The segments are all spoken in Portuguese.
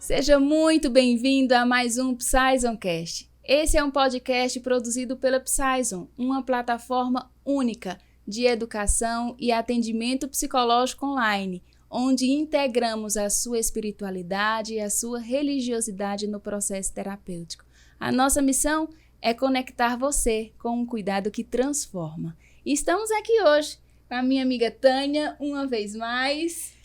Seja muito bem-vindo a mais um PsyzonCast. Esse é um podcast produzido pela Psyzon, uma plataforma única de educação e atendimento psicológico online, onde integramos a sua espiritualidade e a sua religiosidade no processo terapêutico. A nossa missão é conectar você com um cuidado que transforma. E estamos aqui hoje com a minha amiga Tânia, uma vez mais.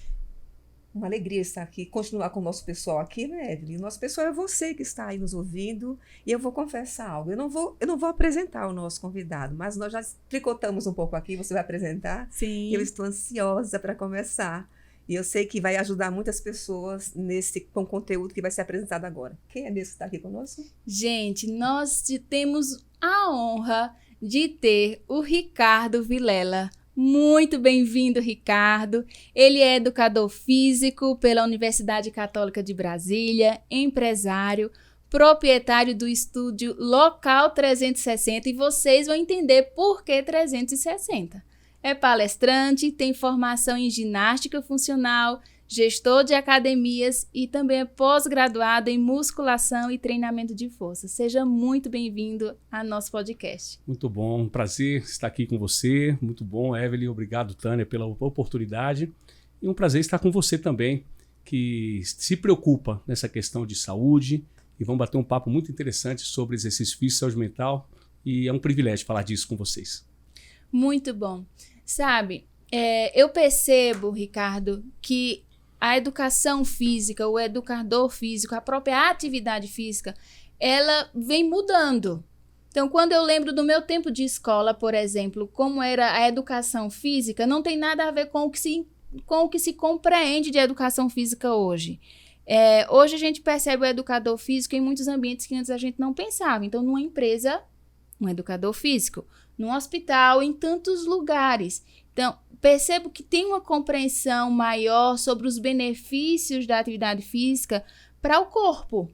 Uma alegria estar aqui, continuar com o nosso pessoal aqui, né, Evelyn? O nosso pessoal é você que está aí nos ouvindo. E eu vou confessar algo. Eu não vou apresentar o nosso convidado, mas nós já tricotamos um pouco aqui. Você vai apresentar? Sim. Eu estou ansiosa para começar. E eu sei que vai ajudar muitas pessoas com o conteúdo que vai ser apresentado agora. Quem é mesmo que está aqui conosco? Gente, nós temos a honra de ter o Ricardo Vilela. Muito bem-vindo, Ricardo. Ele é educador físico pela Universidade Católica de Brasília, empresário, proprietário do estúdio Local 360 e vocês vão entender por que 360. É palestrante, tem formação em ginástica funcional, gestor de academias e também é pós-graduado em musculação e treinamento de força. Seja muito bem-vindo ao nosso podcast. Muito bom, um prazer estar aqui com você. Muito bom, Evelyn. Obrigado, Tânia, pela oportunidade. E um prazer estar com você também, que se preocupa nessa questão de saúde. E vamos bater um papo muito interessante sobre exercício físico e saúde mental. E é um privilégio falar disso com vocês. Muito bom. Sabe, eu percebo, Ricardo, que a educação física, o educador físico, a própria atividade física, ela vem mudando. Então, quando eu lembro do meu tempo de escola, por exemplo, como era a educação física, não tem nada a ver com o que se compreende de educação física hoje. Hoje a gente percebe o educador físico em muitos ambientes que antes a gente não pensava. Então, numa empresa, um educador físico, num hospital, em tantos lugares. Então, percebo que tem uma compreensão maior sobre os benefícios da atividade física para o corpo.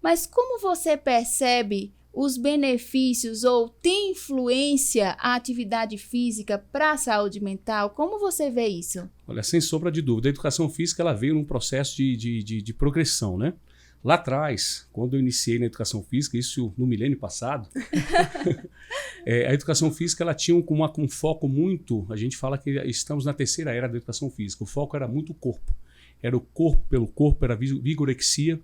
Mas como você percebe os benefícios ou tem influência a atividade física para a saúde mental? Como você vê isso? Olha, sem sombra de dúvida, a educação física ela veio num processo de progressão, né? Lá atrás, quando eu iniciei na educação física, isso no milênio passado, a educação física ela tinha um foco muito, a gente fala que estamos na terceira era da educação física, o foco era muito o corpo. Era o corpo pelo corpo, era a vigorexia.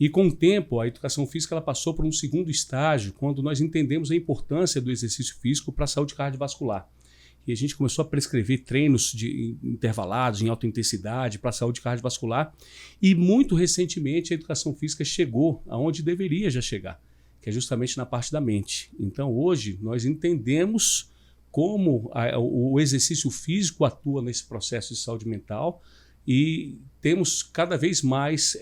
E com o tempo, a educação física ela passou por um segundo estágio, quando nós entendemos a importância do exercício físico para a saúde cardiovascular. E a gente começou a prescrever treinos intervalados, em alta intensidade, para a saúde cardiovascular. E muito recentemente a educação física chegou aonde deveria já chegar, que é justamente na parte da mente. Então hoje nós entendemos como o exercício físico atua nesse processo de saúde mental e temos cada vez mais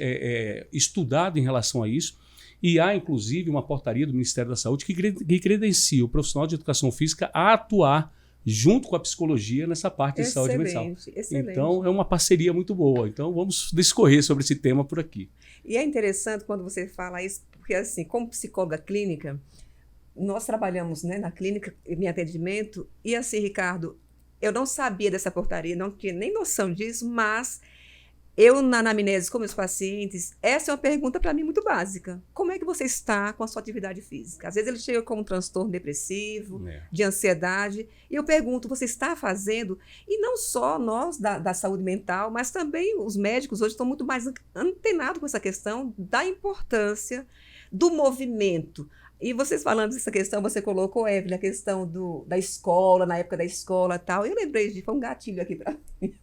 estudado em relação a isso. E há inclusive uma portaria do Ministério da Saúde que credencia o profissional de educação física a atuar junto com a psicologia nessa parte de saúde mental. Excelente. Então, é uma parceria muito boa. Então, vamos discorrer sobre esse tema por aqui. E é interessante quando você fala isso, porque assim, como psicóloga clínica, nós trabalhamos, né, na clínica, em atendimento, e assim, Ricardo, eu não sabia dessa portaria, não tinha nem noção disso, mas eu, na anamnese com meus pacientes, essa é uma pergunta para mim muito básica. Como é que você está com a sua atividade física? Às vezes ele chega com um transtorno depressivo, de ansiedade, e eu pergunto, você está fazendo? E não só nós da saúde mental, mas também os médicos hoje estão muito mais antenados com essa questão da importância do movimento. E vocês falando dessa questão, você colocou, Evelyn, a questão da escola, na época da escola e tal. Eu lembrei foi um gatilho aqui para mim.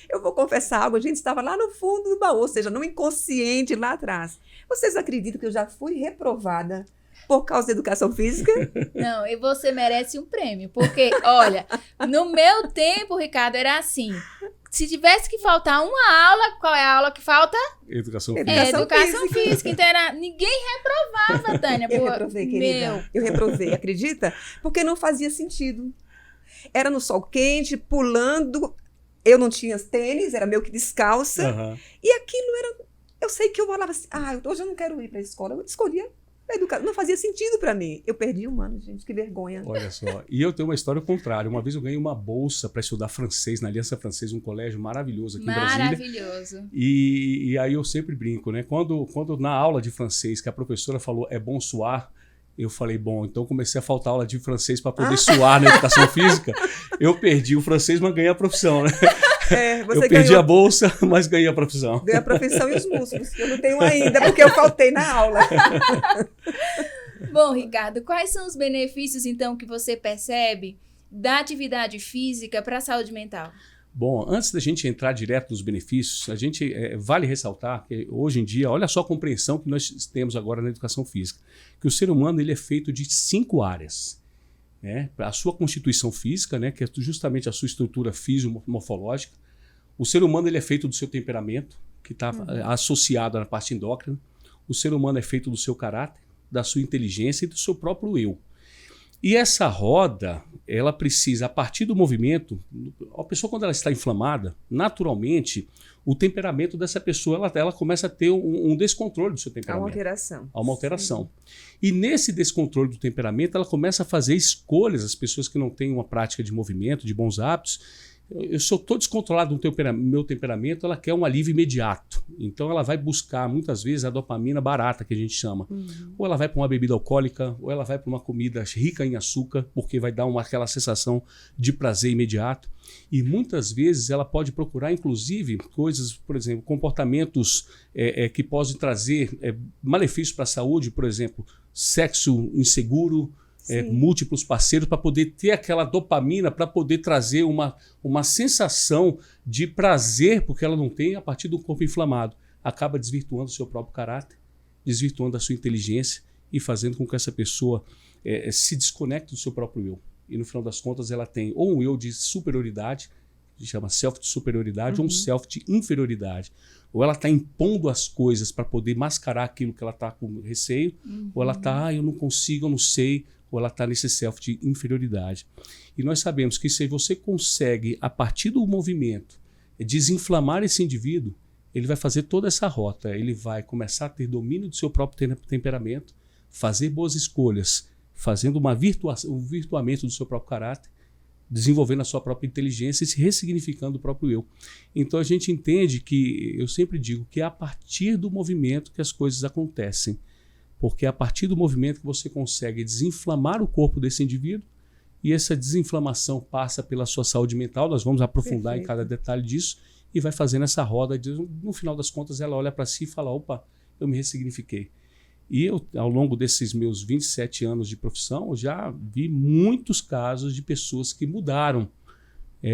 Eu vou confessar algo, a gente estava lá no fundo do baú, ou seja, no inconsciente lá atrás. Vocês acreditam que eu já fui reprovada por causa da educação física? Não, e você merece um prêmio, porque, olha, no meu tempo, Ricardo, era assim, se tivesse que faltar uma aula, qual é a aula que falta? Educação física. Educação física. Então, ninguém reprovava, Tânia. Eu reprovei, querida. Eu reprovei, acredita? Porque não fazia sentido. Era no sol quente, pulando, eu não tinha tênis, era meio que descalça, e aquilo era... Eu sei que eu falava assim, hoje eu não quero ir para a escola, eu escolhia Não fazia sentido para mim. Eu perdi um ano, gente, que vergonha. Olha só. E eu tenho uma história contrária. Uma vez eu ganhei uma bolsa para estudar francês na Aliança Francesa, um colégio maravilhoso aqui em Brasília. Maravilhoso. E aí eu sempre brinco, né? Quando na aula de francês que a professora falou é bom suar, eu falei, bom, então comecei a faltar aula de francês para poder suar na educação física. Eu perdi o francês, mas ganhei a profissão, né? Você eu perdi a bolsa, mas ganhei a profissão. Ganhei a profissão e os músculos, que eu não tenho ainda, porque eu faltei na aula. Bom, Ricardo, quais são os benefícios, então, que você percebe da atividade física para a saúde mental? Bom, antes da gente entrar direto nos benefícios, vale ressaltar que hoje em dia, olha só a compreensão que nós temos agora na educação física, que o ser humano ele é feito de 5 áreas. Né? A sua constituição física, né, que é justamente a sua estrutura fisiomorfológica. O ser humano ele é feito do seu temperamento, que está associado à parte endócrina. O ser humano é feito do seu caráter, da sua inteligência e do seu próprio eu. E essa roda, ela precisa, a partir do movimento, a pessoa quando ela está inflamada, naturalmente, o temperamento dessa pessoa, ela começa a ter um descontrole do seu temperamento. Há uma alteração. E nesse descontrole do temperamento, ela começa a fazer escolhas, as pessoas que não têm uma prática de movimento, de bons hábitos. Se eu estou descontrolado no meu temperamento, ela quer um alívio imediato. Então ela vai buscar, muitas vezes, a dopamina barata, que a gente chama. Ou ela vai para uma bebida alcoólica, ou ela vai para uma comida rica em açúcar, porque vai dar aquela sensação de prazer imediato. E muitas vezes ela pode procurar, inclusive, coisas, por exemplo, comportamentos que podem trazer malefícios para a saúde, por exemplo, sexo inseguro, múltiplos parceiros, para poder ter aquela dopamina, para poder trazer uma sensação de prazer, porque ela não tem a partir do corpo inflamado. Acaba desvirtuando o seu próprio caráter, desvirtuando a sua inteligência e fazendo com que essa pessoa se desconecte do seu próprio eu. E no final das contas ela tem ou um eu de superioridade, que se chama self de superioridade, ou um self de inferioridade. Ou ela está impondo as coisas para poder mascarar aquilo que ela está com receio, ou ela está, eu não consigo, eu não sei, ou ela está nesse self de inferioridade. E nós sabemos que se você consegue, a partir do movimento, desinflamar esse indivíduo, ele vai fazer toda essa rota, ele vai começar a ter domínio do seu próprio temperamento, fazer boas escolhas, fazendo um virtuamento do seu próprio caráter, desenvolvendo a sua própria inteligência e se ressignificando o próprio eu. Então a gente entende que, eu sempre digo, que é a partir do movimento que as coisas acontecem. Porque é a partir do movimento que você consegue desinflamar o corpo desse indivíduo e essa desinflamação passa pela sua saúde mental. Nós vamos aprofundar em cada detalhe disso e vai fazendo essa roda. No final das contas, ela olha para si e fala, opa, eu me ressignifiquei. E eu, ao longo desses meus 27 anos de profissão, eu já vi muitos casos de pessoas que mudaram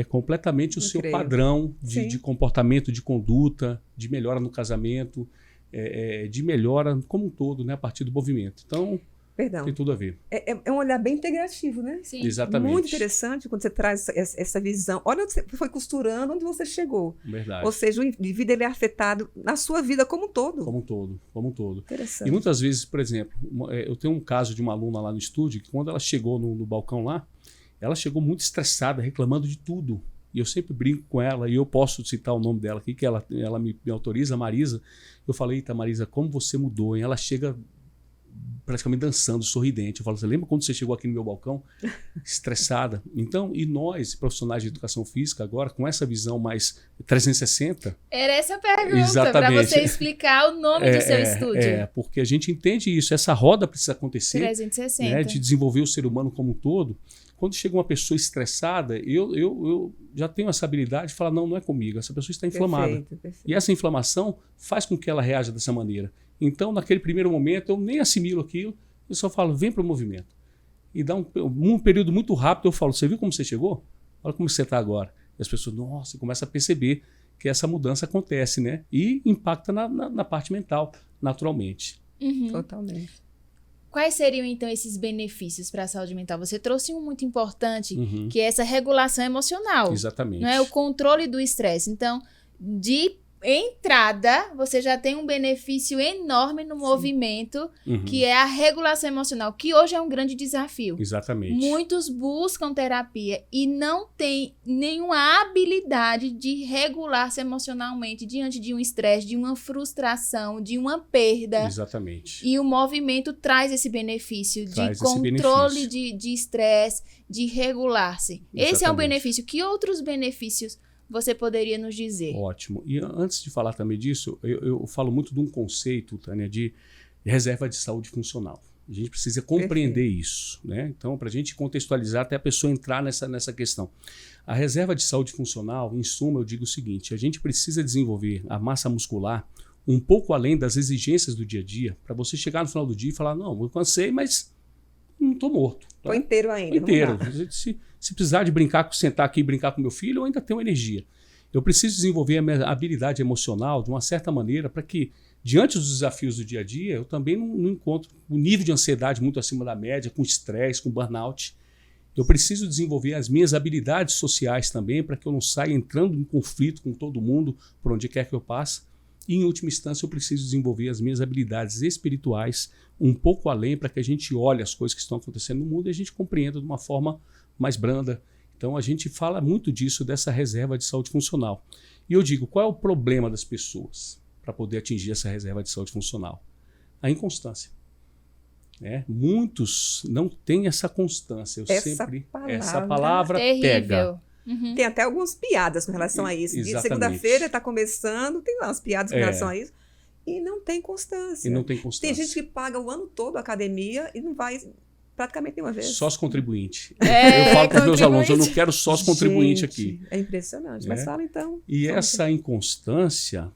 completamente o seu padrão de comportamento, de conduta, de melhora no casamento, de melhora como um todo, né, a partir do movimento. Então, tem tudo a ver. É um olhar bem integrativo, né? Sim. Exatamente. Muito interessante quando você traz essa visão. Olha onde você foi costurando, onde você chegou. Verdade. Ou seja, o indivíduo ele é afetado na sua vida como um todo. Como um todo. Interessante. E muitas vezes, por exemplo, eu tenho um caso de uma aluna lá no estúdio, que quando ela chegou no balcão lá, ela chegou muito estressada, reclamando de tudo. E eu sempre brinco com ela, e eu posso citar o nome dela aqui, que ela me autoriza, a Marisa. Eu falei, eita, Marisa, como você mudou, hein? Ela chega praticamente dançando, sorridente. Eu falo, você lembra quando você chegou aqui no meu balcão? Estressada. Então, e nós, profissionais de educação física, agora, com essa visão mais 360... Era essa a pergunta, para você explicar o nome do seu estúdio. Porque a gente entende isso, essa roda precisa acontecer. 360. Né, de desenvolver o ser humano como um todo. Quando chega uma pessoa estressada, eu já tenho essa habilidade de falar, não é comigo, essa pessoa está inflamada. Perfeito. E essa inflamação faz com que ela reaja dessa maneira. Então, naquele primeiro momento, eu nem assimilo aquilo, eu só falo, vem para o movimento. E dá um período muito rápido, eu falo, você viu como você chegou? Olha como você está agora. E as pessoas, nossa, começam a perceber que essa mudança acontece, né? E impacta na parte mental, naturalmente. Totalmente. Quais seriam, então, esses benefícios para a saúde mental? Você trouxe um muito importante, que é essa regulação emocional. Exatamente. Não é? O controle do estresse. Então, de entrada, você já tem um benefício enorme no movimento, que é a regulação emocional, que hoje é um grande desafio. Exatamente. Muitos buscam terapia e não têm nenhuma habilidade de regular-se emocionalmente diante de um estresse, de uma frustração, de uma perda. Exatamente. E o movimento traz esse benefício Traz de esse controle benefício. de estresse, de regular-se. Esse é um Exatamente. benefício. Que outros benefícios você poderia nos dizer? Ótimo. E antes de falar também disso, eu falo muito de um conceito, Tânia, de reserva de saúde funcional. A gente precisa compreender isso, né? Então, para a gente contextualizar, até a pessoa entrar nessa questão. A reserva de saúde funcional, em suma, eu digo o seguinte: a gente precisa desenvolver a massa muscular um pouco além das exigências do dia a dia, para você chegar no final do dia e falar, não, eu cansei, mas não estou morto. Estou inteiro ainda. Inteiro. Se precisar de brincar, sentar aqui e brincar com meu filho, eu ainda tenho energia. Eu preciso desenvolver a minha habilidade emocional de uma certa maneira para que, diante dos desafios do dia a dia, eu também não encontro um nível de ansiedade muito acima da média, com estresse, com burnout. Eu preciso desenvolver as minhas habilidades sociais também para que eu não saia entrando em conflito com todo mundo por onde quer que eu passe. E, em última instância, eu preciso desenvolver as minhas habilidades espirituais um pouco além para que a gente olhe as coisas que estão acontecendo no mundo e a gente compreenda de uma forma mais branda. Então, a gente fala muito disso, dessa reserva de saúde funcional. E eu digo, qual é o problema das pessoas para poder atingir essa reserva de saúde funcional? A inconstância. Muitos não têm essa constância. Essa palavra pega. Tem até algumas piadas com relação a isso. Segunda-feira está começando, tem lá umas piadas com relação a isso. E não tem constância. Tem gente que paga o ano todo a academia e não vai praticamente nenhuma vez. Sócio contribuinte. Eu falo para os meus alunos, eu não quero sócio contribuinte aqui. É impressionante. Mas fala então. E essa inconstância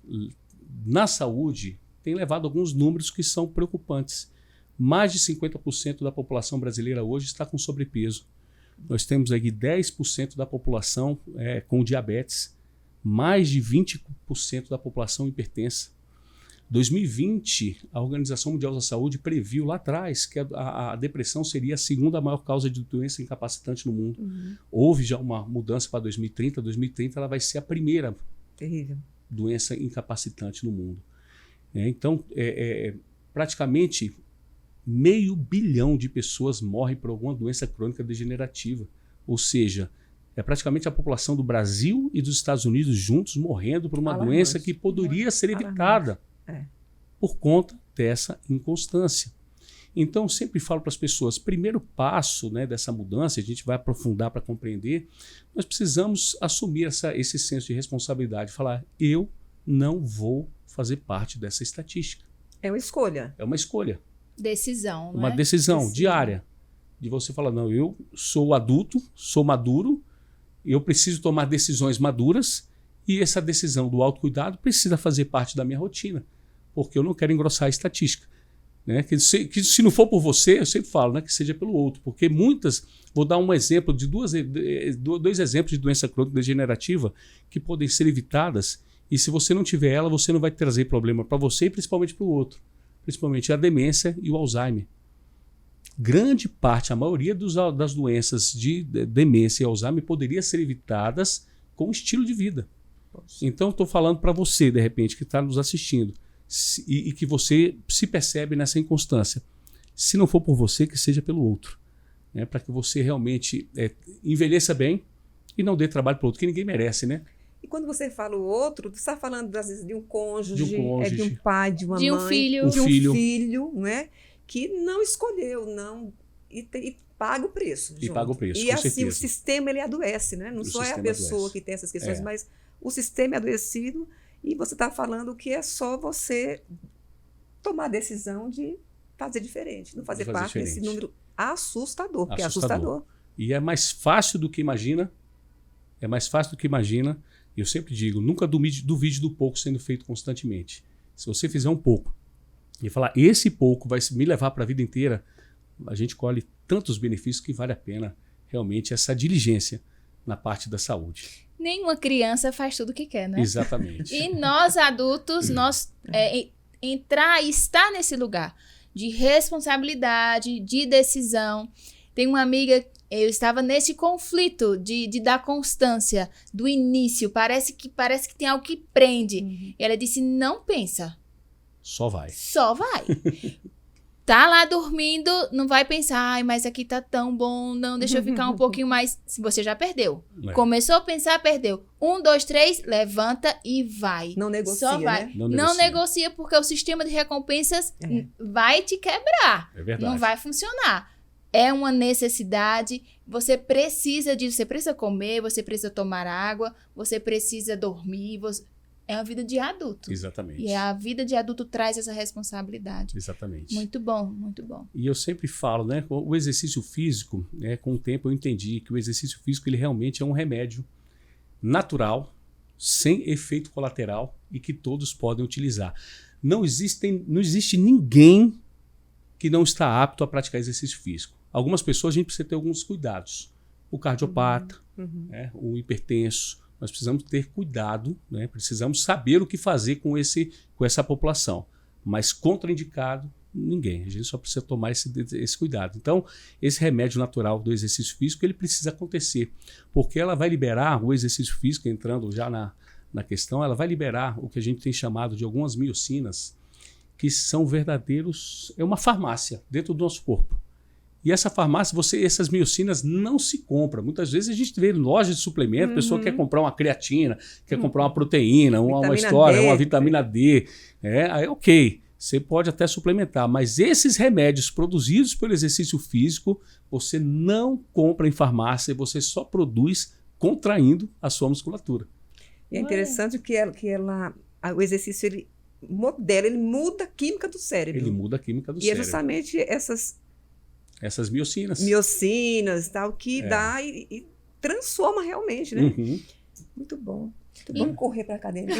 na saúde tem levado a alguns números que são preocupantes. Mais de 50% da população brasileira hoje está com sobrepeso. Nós temos aí 10% da população com diabetes, mais de 20% da população hipertensa. 2020, a Organização Mundial da Saúde previu lá atrás que a depressão seria a segunda maior causa de doença incapacitante no mundo. Houve já uma mudança para 2030. 2030 ela vai ser a primeira doença incapacitante no mundo. Então, praticamente 500 milhão de pessoas morrem por alguma doença crônica degenerativa. Ou seja, é praticamente a população do Brasil e dos Estados Unidos juntos morrendo por uma doença que poderia ser evitada por conta dessa inconstância. Então, eu sempre falo para as pessoas, primeiro passo dessa mudança, a gente vai aprofundar para compreender, nós precisamos assumir esse senso de responsabilidade, falar, eu não vou fazer parte dessa estatística. É uma escolha. É uma escolha. Decisão, uma decisão diária. De você falar, não, eu sou adulto, sou maduro, eu preciso tomar decisões maduras e essa decisão do autocuidado precisa fazer parte da minha rotina, porque eu não quero engrossar a estatística. Que se não for por você, eu sempre falo, que seja pelo outro, porque muitas, vou dar um exemplo de dois exemplos de doença crônica degenerativa que podem ser evitadas e se você não tiver ela, você não vai trazer problema para você e principalmente para o outro. Principalmente a demência e o Alzheimer. Grande parte, a maioria das doenças de demência e Alzheimer poderia ser evitadas com estilo de vida. Então, estou falando para você, de repente, que está nos assistindo e que você se percebe nessa inconstância. Se não for por você, que seja pelo outro. Para que você realmente envelheça bem e não dê trabalho para o outro, que ninguém merece, né? E quando você fala o outro, você está falando, às vezes, de um cônjuge, de um pai, de uma mãe, de um filho, que não escolheu, e paga o preço. E paga o preço, e com assim, certeza. O sistema ele adoece, né? Não só é a pessoa que tem essas questões, mas o sistema é adoecido e você está falando que é só você tomar a decisão de fazer diferente, não fazer parte desse número assustador, porque é assustador. E é mais fácil do que imagina, Eu sempre digo, nunca duvide do pouco sendo feito constantemente. Se você fizer um pouco e falar, esse pouco vai me levar para a vida inteira, a gente colhe tantos benefícios que vale a pena realmente essa diligência na parte da saúde. Nenhuma criança faz tudo o que quer, né? Exatamente. E nós adultos, entrar e estar nesse lugar de responsabilidade, de decisão. Tem uma amiga eu estava nesse conflito de dar constância do início. Parece que tem algo que prende. E ela disse, não pensa. Só vai. Só vai. Tá lá dormindo, não vai pensar, ai, mas aqui tá tão bom, não, deixa eu ficar um pouquinho mais. Você já perdeu. Começou a pensar, perdeu. 1, 2, 3, levanta e vai. Não negocia, só vai. né? Não negocia porque o sistema de recompensas vai te quebrar. É verdade. Não vai funcionar. É uma necessidade, você precisa disso, você precisa comer, você precisa tomar água, você precisa dormir, é uma vida de adulto. Exatamente. E a vida de adulto traz essa responsabilidade. Exatamente. Muito bom, muito bom. E eu sempre falo, né, o exercício físico, né, com o tempo eu entendi que o exercício físico ele realmente é um remédio natural, sem efeito colateral e que todos podem utilizar. Não existe ninguém que não está apto a praticar exercício físico. Algumas pessoas a gente precisa ter alguns cuidados. O cardiopata, né, o hipertenso, nós precisamos ter cuidado, né, precisamos saber o que fazer com essa população. Mas contraindicado, ninguém. A gente só precisa tomar esse cuidado. Então, esse remédio natural do exercício físico, ele precisa acontecer. Porque ela vai liberar o exercício físico, entrando já na questão, ela vai liberar o que a gente tem chamado de algumas miocinas, que são verdadeiros, é uma farmácia dentro do nosso corpo. E essa farmácia, essas miocinas não se compram. Muitas vezes a gente vê em loja de suplemento, a pessoa quer comprar uma creatina, quer comprar uma proteína, uma história, uma vitamina D. Aí ok, você pode até suplementar, mas esses remédios produzidos pelo exercício físico, você não compra em farmácia, você só produz contraindo a sua musculatura. E é interessante que o exercício, ele modela, ele muda a química do cérebro. Ele muda a química do cérebro. E é justamente essas miocinas. Miocinas e tal, que dá e transforma realmente, né? Muito bom. Muito bom correr para a academia.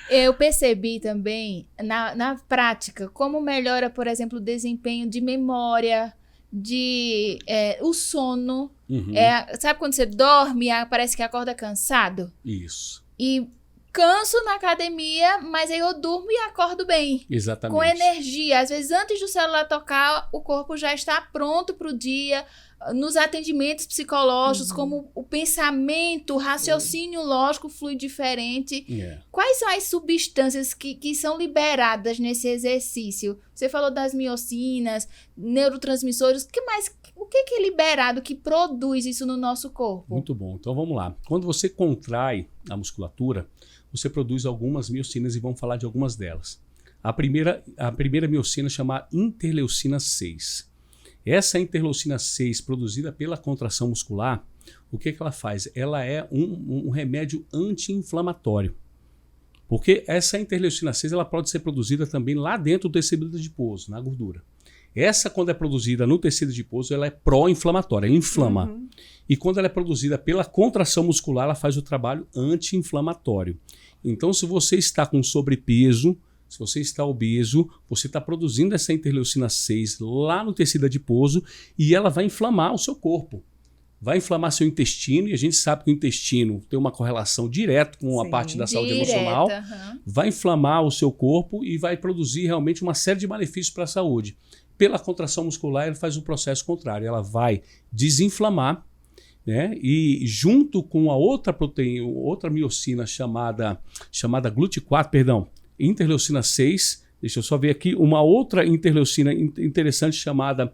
Eu percebi também, na prática, como melhora, por exemplo, o desempenho de memória, o sono. Sabe quando você dorme e parece que acorda cansado? Isso. E canso na academia, mas aí eu durmo e acordo bem. Exatamente. Com energia. Às vezes, antes do celular tocar, o corpo já está pronto para o dia. Nos atendimentos psicológicos, como o pensamento, o raciocínio lógico flui diferente. Quais são as substâncias que são liberadas nesse exercício? Você falou das miocinas, neurotransmissores. O que é liberado que produz isso no nosso corpo? Muito bom. Então vamos lá. Quando você contrai a musculatura, você produz algumas miocinas e vamos falar de algumas delas. A primeira miocina chama interleucina 6. Essa interleucina 6 produzida pela contração muscular, o que ela faz? Ela é um remédio anti-inflamatório. Porque essa interleucina 6 ela pode ser produzida também lá dentro do tecido adiposo, na gordura. Essa, quando é produzida no tecido adiposo, ela é pró-inflamatória, ela inflama. E quando ela é produzida pela contração muscular, ela faz o trabalho anti-inflamatório. Então, se você está com sobrepeso, se você está obeso, você está produzindo essa interleucina 6 lá no tecido adiposo e ela vai inflamar o seu corpo. Vai inflamar seu intestino, e a gente sabe que o intestino tem uma correlação direta com a parte da saúde emocional. Vai inflamar o seu corpo e vai produzir realmente uma série de malefícios para a saúde. Pela contração muscular, ela faz o processo contrário. Ela vai desinflamar, né? E junto com a outra proteína, outra miocina chamada GLUT4, interleucina 6, deixa eu só ver aqui, uma outra interleucina interessante chamada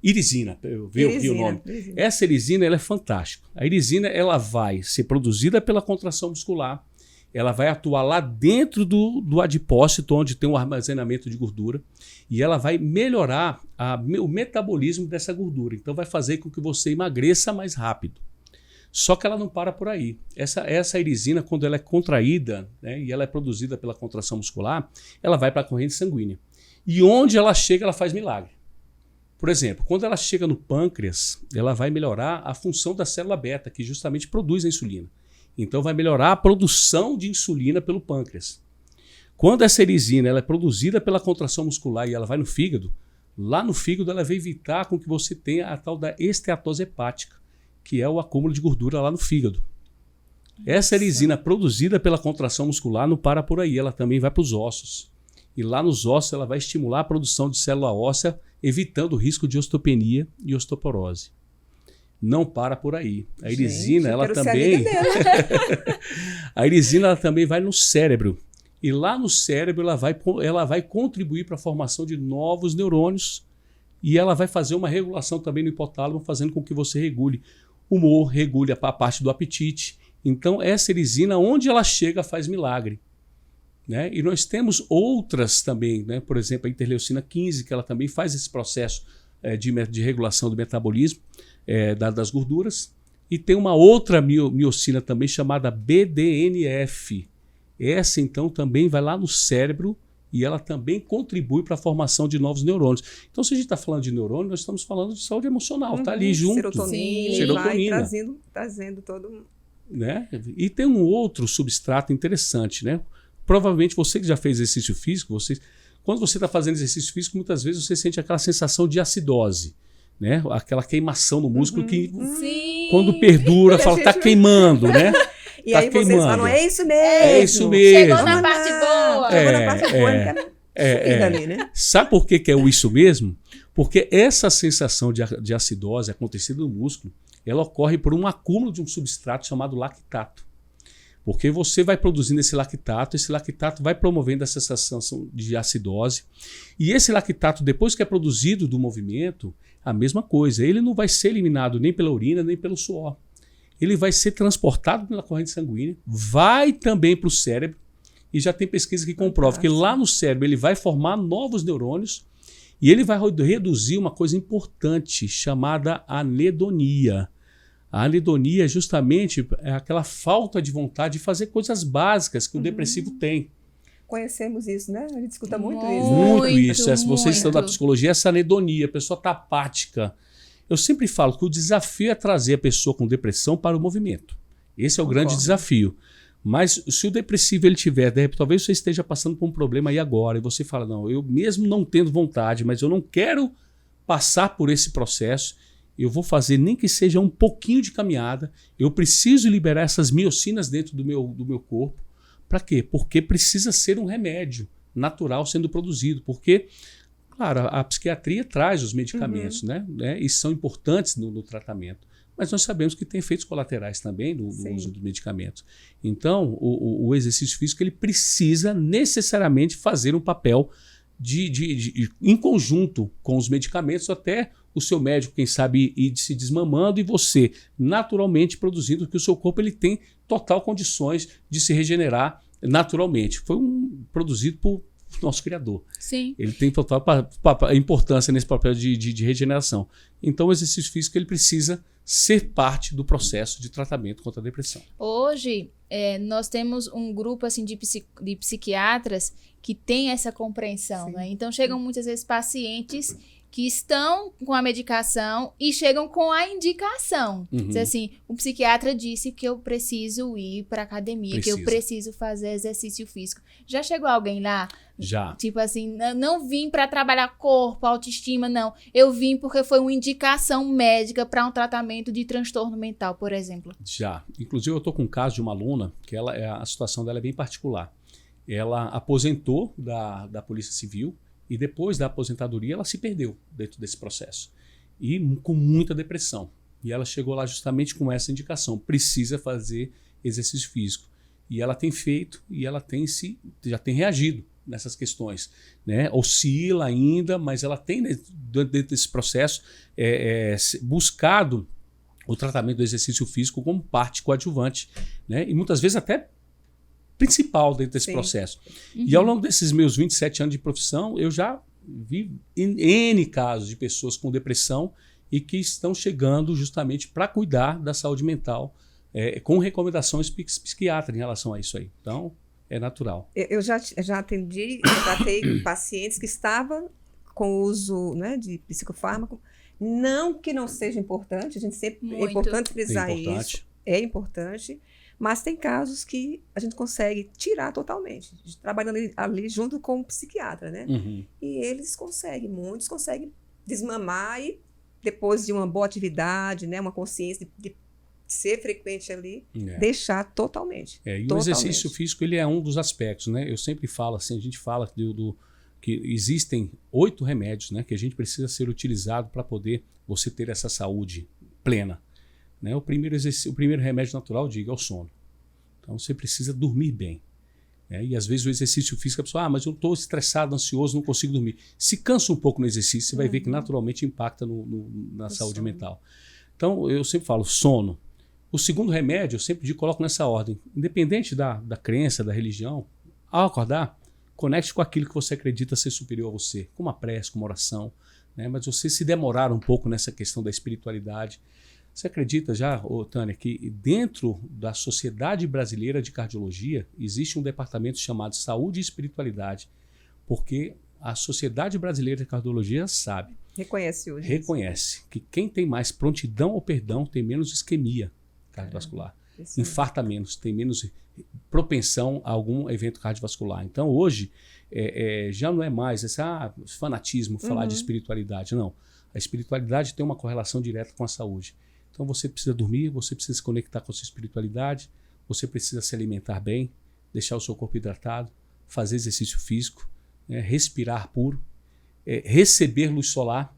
irisina, eu vi o nome. Essa irisina ela é fantástica. A irisina ela vai ser produzida pela contração muscular, ela vai atuar lá dentro do adipócito, onde tem o armazenamento de gordura, e ela vai melhorar o metabolismo dessa gordura. Então vai fazer com que você emagreça mais rápido. Só que ela não para por aí. Essa irisina, quando ela é contraída, né, e ela é produzida pela contração muscular, ela vai para a corrente sanguínea. E onde ela chega, ela faz milagre. Por exemplo, quando ela chega no pâncreas, ela vai melhorar a função da célula beta, que justamente produz a insulina. Então vai melhorar a produção de insulina pelo pâncreas. Quando essa irisina ela é produzida pela contração muscular e ela vai no fígado, lá no fígado ela vai evitar com que você tenha a tal da esteatose hepática, que é o acúmulo de gordura lá no fígado. Essa irisina produzida pela contração muscular não para por aí, ela também vai para os ossos. E lá nos ossos ela vai estimular a produção de célula óssea, evitando o risco de osteopenia e osteoporose. não para por aí. A Gente, irisina, ela quero ser também... amiga dela. A irisina, ela também vai no cérebro. E lá no cérebro, ela vai contribuir para a formação de novos neurônios e ela vai fazer uma regulação também no hipotálamo, fazendo com que você regule o humor, regule a parte do apetite. Então, essa irisina, onde ela chega, faz milagre. Né? E nós temos outras também, né? Por exemplo, a interleucina 15, que ela também faz esse processo de regulação do metabolismo das gorduras. E tem uma outra miocina também chamada BDNF. Essa, então, também vai lá no cérebro e ela também contribui para a formação de novos neurônios. Então, se a gente está falando de neurônio, nós estamos falando de saúde emocional. Está ali junto. Serotonina. Vai trazendo todo... Né? E tem um outro substrato interessante, né? Provavelmente você que já fez exercício físico, quando você está fazendo exercício físico, muitas vezes você sente aquela sensação de acidose, né? Aquela queimação no músculo que quando perdura, fala, tá queimando, né? E tá aí queimando. vocês falam, é isso mesmo. É isso mesmo. Chegou na parte boa. Chegou na parte boa, não quero dali, né? Sabe por que é o isso mesmo? Porque essa sensação de acidose acontecendo no músculo, ela ocorre por um acúmulo de um substrato chamado lactato. Porque você vai produzindo esse lactato vai promovendo a sensação de acidose. E esse lactato, depois que é produzido do movimento, a mesma coisa. Ele não vai ser eliminado nem pela urina, nem pelo suor. Ele vai ser transportado pela corrente sanguínea, vai também para o cérebro, e já tem pesquisa que comprova que lá no cérebro ele vai formar novos neurônios e ele vai reduzir uma coisa importante chamada anedonia. A anedonia justamente é aquela falta de vontade de fazer coisas básicas que o depressivo tem. Conhecemos isso, né? A gente escuta muito isso. Muito isso. Vocês estão da psicologia, essa anedonia, a pessoa está apática. Eu sempre falo que o desafio é trazer a pessoa com depressão para o movimento. Esse é o grande desafio. Mas se o depressivo ele tiver, talvez você esteja passando por um problema aí agora, e você fala, não, eu mesmo não tendo vontade, mas eu não quero passar por esse processo, eu vou fazer nem que seja um pouquinho de caminhada, eu preciso liberar essas miocinas dentro do meu corpo. Para quê? Porque precisa ser um remédio natural sendo produzido, porque, claro, a psiquiatria traz os medicamentos, né? E são importantes no tratamento. Mas nós sabemos que tem efeitos colaterais também no uso dos medicamentos. Então, o exercício físico ele precisa necessariamente fazer um papel em conjunto com os medicamentos, até o seu médico, quem sabe, ir se desmamando e você naturalmente produzindo, que o seu corpo ele tem total condições de se regenerar naturalmente. Foi produzido por nosso Criador. Sim. Ele tem total importância nesse papel de regeneração. Então, o exercício físico ele precisa ser parte do processo de tratamento contra a depressão. Hoje, nós temos um grupo assim, de psiquiatras que tem essa compreensão. Né? Então, chegam muitas vezes pacientes que estão com a medicação e chegam com a indicação. Diz assim, o psiquiatra disse que eu preciso ir para academia, que eu preciso fazer exercício físico. Já chegou alguém lá? Já. Tipo assim, não vim para trabalhar corpo, autoestima, não. Eu vim porque foi uma indicação médica para um tratamento de transtorno mental, por exemplo. Já. Inclusive, eu estou com um caso de uma aluna que a situação dela é bem particular. Ela aposentou da Polícia Civil, e depois da aposentadoria, ela se perdeu dentro desse processo. E com muita depressão. E ela chegou lá justamente com essa indicação. Precisa fazer exercício físico. E ela tem feito e ela já tem reagido nessas questões. Né? Oscila ainda, mas ela tem, dentro desse processo, buscado o tratamento do exercício físico como parte coadjuvante. Né? E muitas vezes até principal dentro desse processo. E ao longo desses meus 27 anos de profissão, eu já vi N casos de pessoas com depressão e que estão chegando justamente para cuidar da saúde mental, com recomendações psiquiátricas em relação a isso aí. Então, é natural. Eu já atendi, eu tratei pacientes que estavam com o uso, né, de psicofármaco. Não que não seja importante, a gente sempre é importante frisar isso. É importante. Mas tem casos que a gente consegue tirar totalmente, trabalhando ali junto com o psiquiatra, né? E muitos conseguem desmamar e depois de uma boa atividade, né, uma consciência de ser frequente ali, deixar totalmente. E o exercício físico ele é um dos aspectos, né? Eu sempre falo assim, a gente fala que existem 8 remédios, né, que a gente precisa ser utilizado para poder você ter essa saúde plena. né? O primeiro remédio natural, digo, é o sono. Então você precisa dormir bem. E às vezes o exercício físico, a pessoa, mas eu estou estressado, ansioso, não consigo dormir. Se cansa um pouco no exercício, você vai ver que naturalmente impacta na saúde mental. Então eu sempre falo, sono. O segundo remédio, eu sempre digo, coloco nessa ordem. Independente da crença, da religião, ao acordar, conecte com aquilo que você acredita ser superior a você, com uma prece, com uma oração. Né? Mas você se demorar um pouco nessa questão da espiritualidade. Você acredita já, Tânia, que dentro da Sociedade Brasileira de Cardiologia existe um departamento chamado Saúde e Espiritualidade, porque a Sociedade Brasileira de Cardiologia sabe. Reconhece hoje. Reconhece que quem tem mais prontidão ao perdão tem menos isquemia cardiovascular. Infarta menos, tem menos propensão a algum evento cardiovascular. Então hoje já não é mais esse fanatismo falar de espiritualidade, não. A espiritualidade tem uma correlação direta com a saúde. Então você precisa dormir, você precisa se conectar com a sua espiritualidade, você precisa se alimentar bem, deixar o seu corpo hidratado, fazer exercício físico, respirar puro, receber luz solar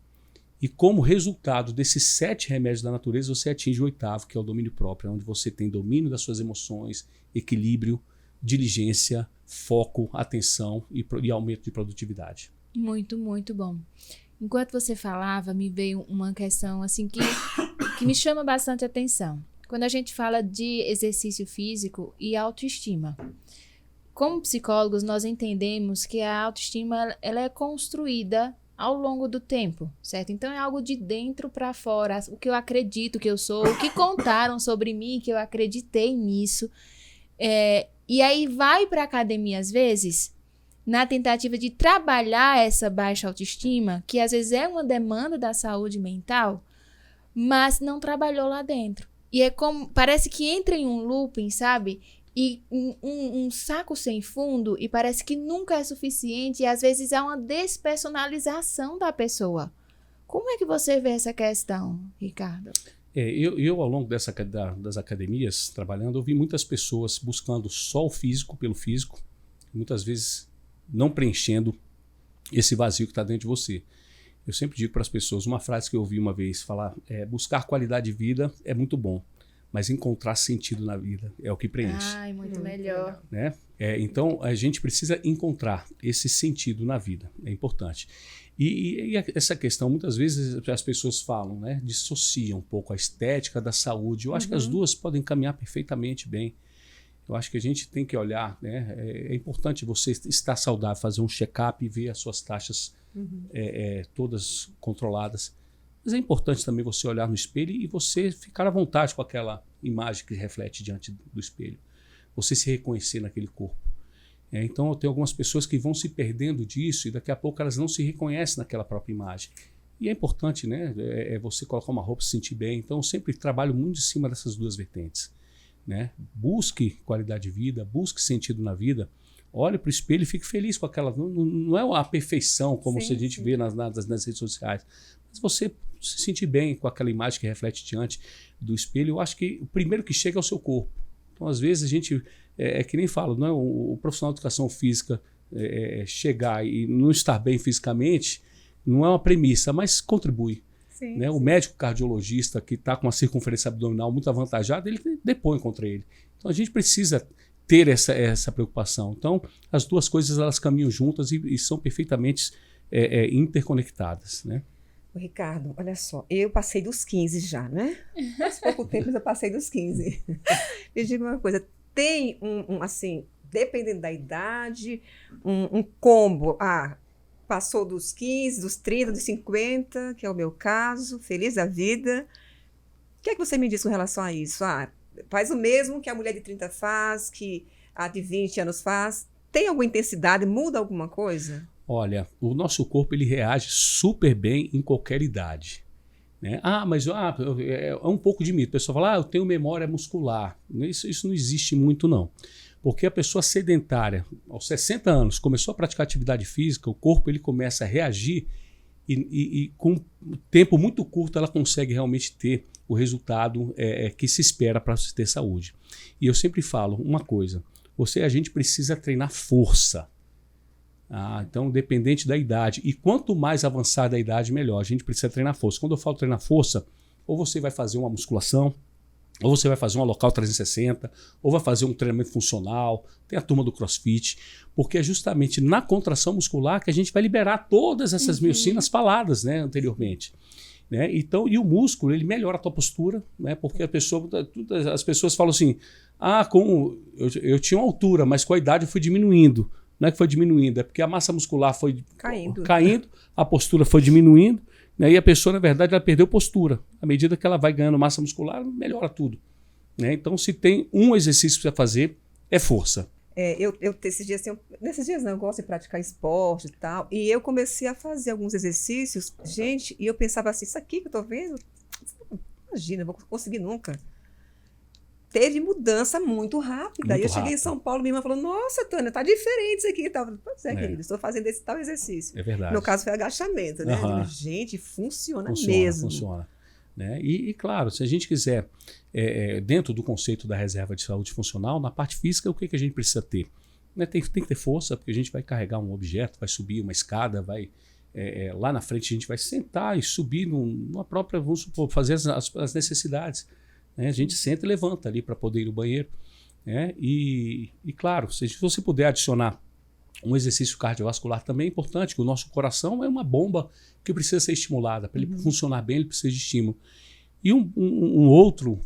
e como resultado desses 7 remédios da natureza você atinge o 8º, que é o domínio próprio, onde você tem domínio das suas emoções, equilíbrio, diligência, foco, atenção e aumento de produtividade. Muito, muito bom. Enquanto você falava, me veio uma questão assim que me chama bastante atenção. Quando a gente fala de exercício físico e autoestima. Como psicólogos, nós entendemos que a autoestima ela é construída ao longo do tempo, certo? Então é algo de dentro para fora, o que eu acredito que eu sou, o que contaram sobre mim, que eu acreditei nisso. E aí vai para a academia às vezes, na tentativa de trabalhar essa baixa autoestima, que às vezes é uma demanda da saúde mental, mas não trabalhou lá dentro. E é como, parece que entra em um looping, sabe? E um saco sem fundo, e parece que nunca é suficiente, e às vezes há uma despersonalização da pessoa. Como é que você vê essa questão, Ricardo? Eu ao longo das academias, trabalhando, eu vi muitas pessoas buscando só o físico pelo físico, muitas vezes não preenchendo esse vazio que está dentro de você. Eu sempre digo para as pessoas, uma frase que eu ouvi uma vez falar, buscar qualidade de vida é muito bom, mas encontrar sentido na vida é o que preenche. Ai, muito melhor. Né? Então, a gente precisa encontrar esse sentido na vida, é importante. E essa questão, muitas vezes as pessoas falam, né, dissociam um pouco a estética da saúde. Eu acho que as duas podem caminhar perfeitamente bem. Eu acho que a gente tem que olhar, né, é importante você estar saudável, fazer um check-up e ver as suas taxas todas controladas. Mas é importante também você olhar no espelho e você ficar à vontade com aquela imagem que reflete diante do espelho. Você se reconhecer naquele corpo. Então, eu tenho algumas pessoas que vão se perdendo disso e daqui a pouco elas não se reconhecem naquela própria imagem. E é importante, né, você colocar uma roupa e se sentir bem. Então, eu sempre trabalho muito em cima dessas duas vertentes. Né? Busque qualidade de vida, busque sentido na vida. Olhe para o espelho e fique feliz com aquela... Não é a perfeição como a gente vê nas redes sociais. Mas você se sentir bem com aquela imagem que reflete diante do espelho. Eu acho que o primeiro que chega é o seu corpo. Então, às vezes, a gente... que nem falo, não é? O profissional de educação física chegar e não estar bem fisicamente não é uma premissa, mas contribui. Sim, né? O médico cardiologista que está com uma circunferência abdominal muito avantajada, ele depõe contra ele. Então, a gente precisa ter essa preocupação. Então, as duas coisas elas caminham juntas e são perfeitamente interconectadas, né? Ricardo, olha só, eu passei dos 15 já, né? Faz pouco tempo, mas eu passei dos 15. Me diga uma coisa, tem assim, dependendo da idade, um combo, passou dos 15, dos 30, dos 50, que é o meu caso, feliz da vida. O que é que você me diz com relação a isso? Faz o mesmo que a mulher de 30 faz, que a de 20 anos faz. Tem alguma intensidade? Muda alguma coisa? Olha, o nosso corpo ele reage super bem em qualquer idade. Né? Mas é um pouco de mito. A pessoa fala, eu tenho memória muscular. Isso não existe muito, não. Porque a pessoa sedentária, aos 60 anos, começou a praticar atividade física, o corpo ele começa a reagir e com um tempo muito curto ela consegue realmente ter o resultado que se espera para ter saúde. E eu sempre falo uma coisa, a gente precisa treinar força. Então, dependente da idade. E quanto mais avançada a idade, melhor. A gente precisa treinar força. Quando eu falo treinar força, ou você vai fazer uma musculação, Ou você vai fazer uma local 360, ou vai fazer um treinamento funcional, tem a turma do CrossFit, porque é justamente na contração muscular que a gente vai liberar todas essas miocinas faladas, né, anteriormente. Né? Então, e o músculo, ele melhora a tua postura, né? Porque as pessoas falam assim, eu tinha uma altura, mas com a idade eu fui diminuindo. Não é que foi diminuindo, é porque a massa muscular foi caindo, a postura foi diminuindo, né? E a pessoa, na verdade, ela perdeu postura. À medida que ela vai ganhando massa muscular, melhora tudo. Né? Então, se tem um exercício para fazer, é força. Nesses dias não, eu gosto de praticar esporte e tal, e eu comecei a fazer alguns exercícios, gente, e eu pensava assim, isso aqui que eu tô vendo, imagina, eu vou conseguir nunca. Teve mudança muito rápida. Aí eu cheguei em São Paulo, minha irmã falou, nossa, Tânia, tá diferente isso aqui e tal. Pois é, querida, estou fazendo esse tal exercício. É verdade. No caso foi agachamento, né? Gente, funciona mesmo. Funciona. Né? E claro, se a gente quiser, dentro do conceito da reserva de saúde funcional, na parte física, o que a gente precisa ter? Né? Tem que ter força, porque a gente vai carregar um objeto, vai subir uma escada, lá na frente a gente vai sentar e subir numa própria, vamos supor, fazer as necessidades. Né? A gente senta e levanta ali para poder ir no banheiro. Né? E claro, se você puder adicionar um exercício cardiovascular também é importante, que o nosso coração é uma bomba que precisa ser estimulada. Para ele funcionar bem, ele precisa de estímulo. E um outro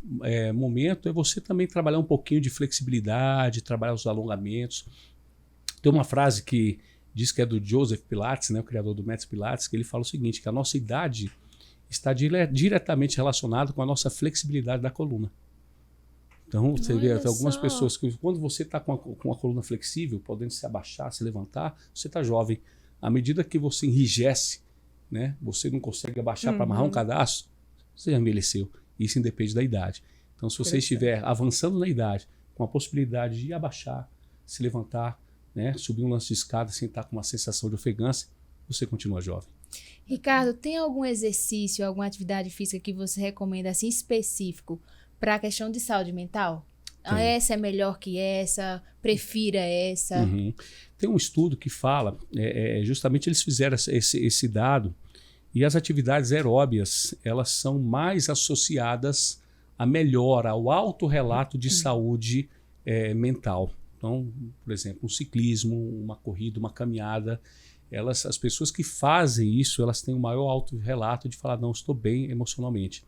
momento é você também trabalhar um pouquinho de flexibilidade, trabalhar os alongamentos. Tem uma frase que diz que é do Joseph Pilates, né, o criador do método Pilates, que ele fala o seguinte, que a nossa idade está diretamente relacionada com a nossa flexibilidade da coluna. Então, você vê algumas pessoas que quando você está com a coluna flexível, podendo se abaixar, se levantar, você está jovem. À medida que você enrijece, né, você não consegue abaixar para amarrar um cadastro, você já envelheceu. Isso independe da idade. Então, se você estiver avançando na idade, com a possibilidade de abaixar, se levantar, né, subir um lance de escada sem estar com uma sensação de ofegância, você continua jovem. Ricardo, tem algum exercício, alguma atividade física que você recomenda assim específico para a questão de saúde mental? Essa é melhor que essa? Prefira essa? Tem um estudo que fala, justamente eles fizeram esse dado, e as atividades aeróbias, elas são mais associadas à melhora, ao alto relato de saúde mental. Então, por exemplo, um ciclismo, uma corrida, uma caminhada, as pessoas que fazem isso, elas têm um maior alto relato de falar, não, estou bem emocionalmente.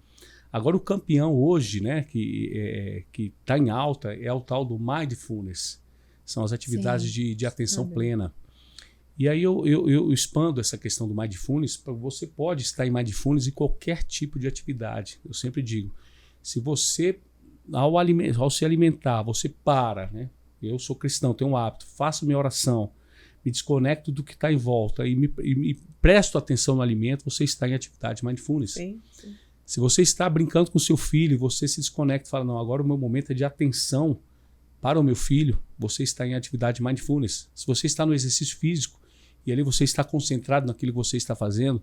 Agora, o campeão hoje, né, que está em alta, é o tal do Mindfulness. São as atividades de atenção plena. E aí eu expando essa questão do Mindfulness, você pode estar em Mindfulness em qualquer tipo de atividade. Eu sempre digo, se você, ao se alimentar, você para, né? Eu sou cristão, tenho um hábito, faço minha oração, me desconecto do que está em volta e me presto atenção no alimento, você está em atividade Mindfulness. Sim. Se você está brincando com seu filho e você se desconecta e fala, não, agora o meu momento é de atenção para o meu filho, você está em atividade Mindfulness. Se você está no exercício físico e ali você está concentrado naquilo que você está fazendo,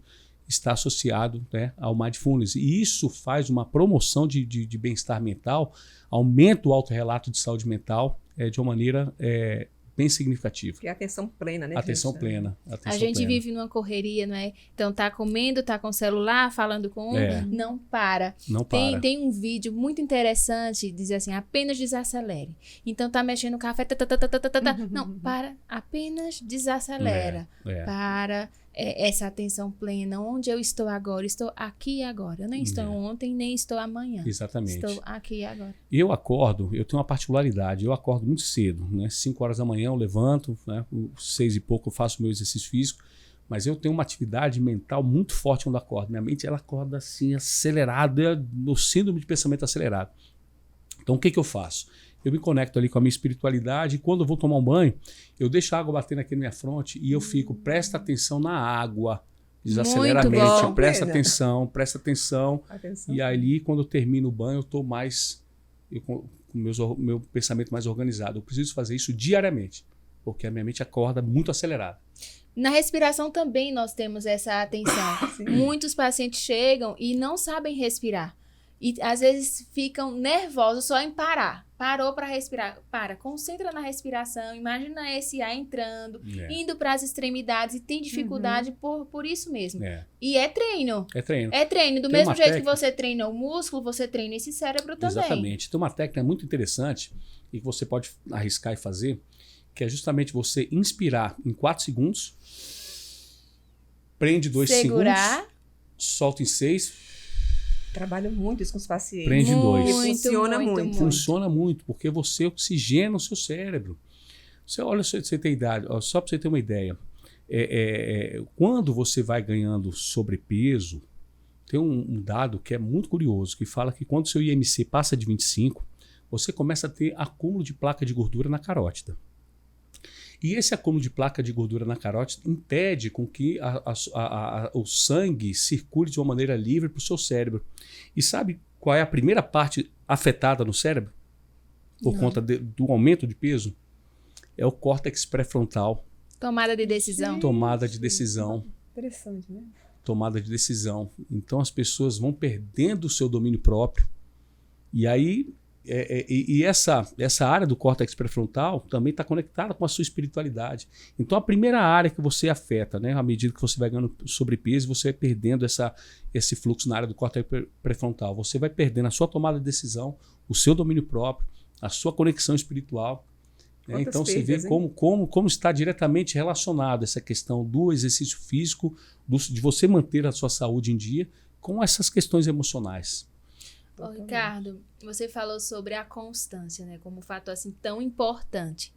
está associado, né, ao Mindfulness. E isso faz uma promoção de bem-estar mental, aumenta o autorrelato de saúde mental de uma maneira bem significativa. Que é atenção plena, né? Atenção plena. A gente vive numa correria, não é? Então tá comendo, tá com o celular, falando com não para. Não para. Tem um vídeo muito interessante, diz assim, apenas desacelere. Então tá mexendo no café, não, para, apenas desacelera. Para essa atenção plena, onde eu estou agora? Estou aqui e agora. Eu nem estou ontem, nem estou amanhã. Exatamente. Estou aqui e agora. E eu tenho uma particularidade, eu acordo muito cedo, né? 5 horas da manhã eu levanto, né? 6 e pouco eu faço meu exercício físico, mas eu tenho uma atividade mental muito forte quando eu acordo. Minha mente, ela acorda assim, acelerada, no síndrome de pensamento acelerado. Então, o que eu faço? Eu me conecto ali com a minha espiritualidade e quando eu vou tomar um banho, eu deixo a água batendo aqui na minha fronte e eu fico, presta atenção na água, desacelera a mente, presta atenção. E ali, quando eu termino o banho, eu estou mais, com meu pensamento mais organizado. Eu preciso fazer isso diariamente, porque a minha mente acorda muito acelerada. Na respiração também nós temos essa atenção. Muitos pacientes chegam e não sabem respirar. E às vezes ficam nervosos só em parar. Parou para respirar. Para, concentra na respiração. Imagina esse ar entrando, indo para as extremidades e tem dificuldade por isso mesmo. E é treino. É treino. É treino. Do Tem mesmo uma jeito técnica. que você treina o músculo, você treina esse cérebro também. Exatamente. Tem uma técnica muito interessante e que você pode arriscar e fazer, que é justamente você inspirar em 4 segundos, prende 2 segundos, solta em 6. Trabalho muito isso com os pacientes. Prende em 2. Funciona muito. Funciona muito, porque você oxigena o seu cérebro. Você olha, você tem idade, só para você ter uma ideia, quando você vai ganhando sobrepeso, tem um dado que é muito curioso, que fala que quando o seu IMC passa de 25, você começa a ter acúmulo de placa de gordura na carótida. E esse acúmulo de placa de gordura na carótida impede com que o sangue circule de uma maneira livre para o seu cérebro. E sabe qual é a primeira parte afetada no cérebro? Por conta do aumento de peso? É o córtex pré-frontal. Tomada de decisão. Tomada de decisão. Interessante, né? Tomada de decisão. Então as pessoas vão perdendo o seu domínio próprio. E aí... essa área do córtex pré-frontal também está conectada com a sua espiritualidade. Então, a primeira área que você afeta, né, à medida que você vai ganhando sobrepeso, você vai perdendo esse fluxo na área do córtex pré-frontal. Você vai perdendo a sua tomada de decisão, o seu domínio próprio, a sua conexão espiritual. Né? Então, você vê como está diretamente relacionado essa questão do exercício físico, de você manter a sua saúde em dia, com essas questões emocionais. Ô, Ricardo, você falou sobre a constância, né, como um fator assim tão importante.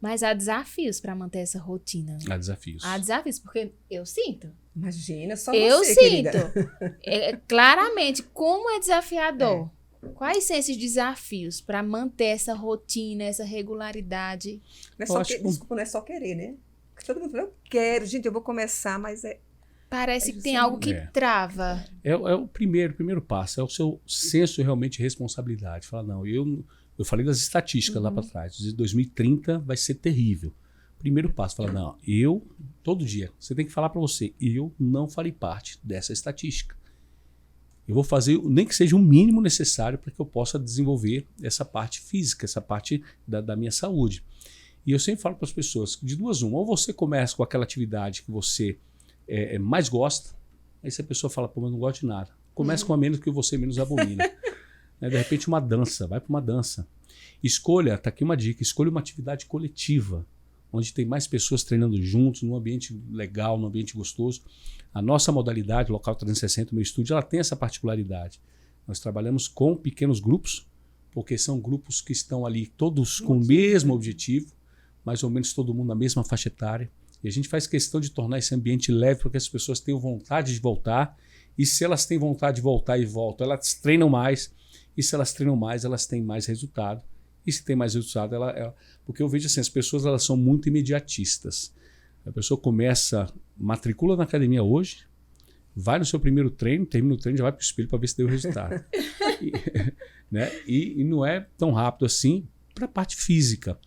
Mas há desafios para manter essa rotina. Né? Há desafios. Há desafios, porque eu sinto. Imagina, só eu você, sinto. Querida. Claramente, como é desafiador. Quais são esses desafios para manter essa rotina, essa regularidade? Desculpa, não é só querer, né? Porque todo mundo fala, eu quero, gente, eu vou começar, mas Parece que tem algo que trava. É o primeiro passo, é o seu senso realmente de responsabilidade. Fala, não, eu falei das estatísticas lá para trás, de 2030 vai ser terrível. Primeiro passo, fala, não, todo dia, você tem que falar para você, eu não farei parte dessa estatística. Eu vou fazer, nem que seja o mínimo necessário para que eu possa desenvolver essa parte física, essa parte da minha saúde. E eu sempre falo para as pessoas, de duas uma, ou você começa com aquela atividade que você mais gosta, aí se a pessoa fala, pô, mas não gosto de nada. Começa com a menos que você menos abomina. De repente uma dança, vai para uma dança. Escolha, tá aqui uma dica, escolha uma atividade coletiva, onde tem mais pessoas treinando juntos, num ambiente legal, num ambiente gostoso. A nossa modalidade, Local 360, o meu estúdio, ela tem essa particularidade. Nós trabalhamos com pequenos grupos, porque são grupos que estão ali todos com o mesmo objetivo, mais ou menos todo mundo na mesma faixa etária. E a gente faz questão de tornar esse ambiente leve para que as pessoas tenham vontade de voltar. E se elas têm vontade de voltar e voltam, elas treinam mais. E se elas treinam mais, elas têm mais resultado. E se tem mais resultado, porque eu vejo assim, as pessoas elas são muito imediatistas. A pessoa matricula na academia hoje, vai no seu primeiro treino, termina o treino, já vai para o espelho para ver se deu resultado. E não é tão rápido assim para a parte física.